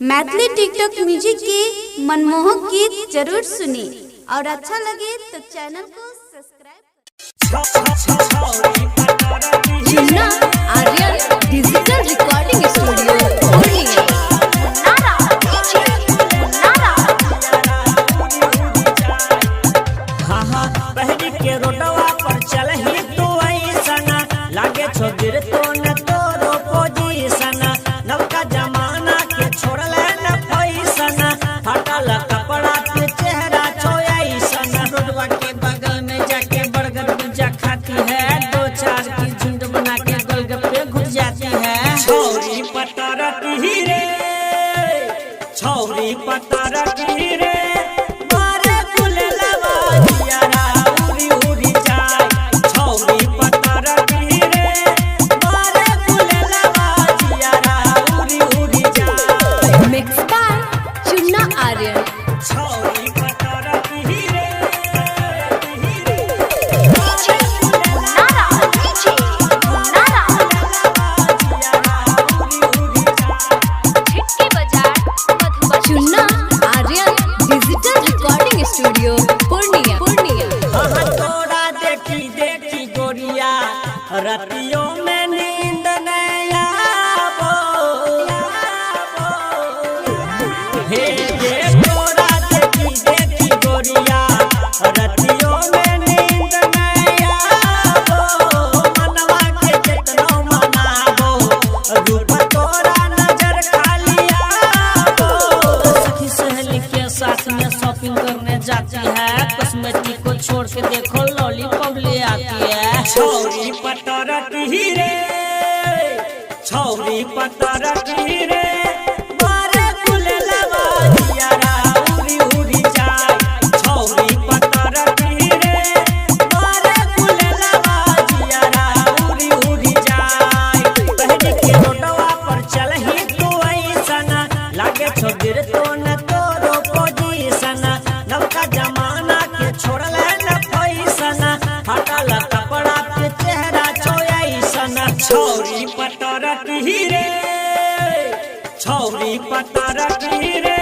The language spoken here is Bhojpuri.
मैथिली टिकटॉक म्यूजिक के मनमोहक गीत जरूर सुने और अच्छा लगे तो चैनल को subscribe. Chunna Aryan digital recording studio Purnia. पहली के रोडवा पर चल ही तू ऐसना लागे छोगिर तो न तोरो पोजीशना नवका जमाना के छोड़ले न पैसना हटल कपड़ा पे चेहरा छोयसना रोडवा के बगल में जाके बर्गर पिज्जा खाती है दो चार की झुंड बना के गोलगप्पे घुस जाती है। छौरी पतारा की रे छौरी पतारा की रे स्टूडियो पूर्णिया पूर्णिया। तोरा देखी देखी गोरिया रतियों में नींद नहीं आवो हे तोरा देखी देखी गोरिया रतियों में नींद नहीं आवो मनवा के कितनो मनावो रूप तोरा नजर खाली आवो सखी सहेली के साथ में शॉपिंग करने जाती है कॉस्मेटिक को छोड़ के देखो लॉलीपॉप ले आती है। छौरी पतारा की रे छौरी पतारा की रे मारे कुले लवा जियारा उड़ी उड़ी जाए छौरी पतारा की रे मारे कुले लवा जियारा उड़ी उड़ी जाए पहले के रोडवा पर चल ही तू ऐसना लागे छोगिर तो न तोरो पोजीशना नवका जमाना के छोड़ले न पैसना हटल कपड़ा पे चेहरा छोयसना। छौरी पतारा की रे छौरी पतारा की रे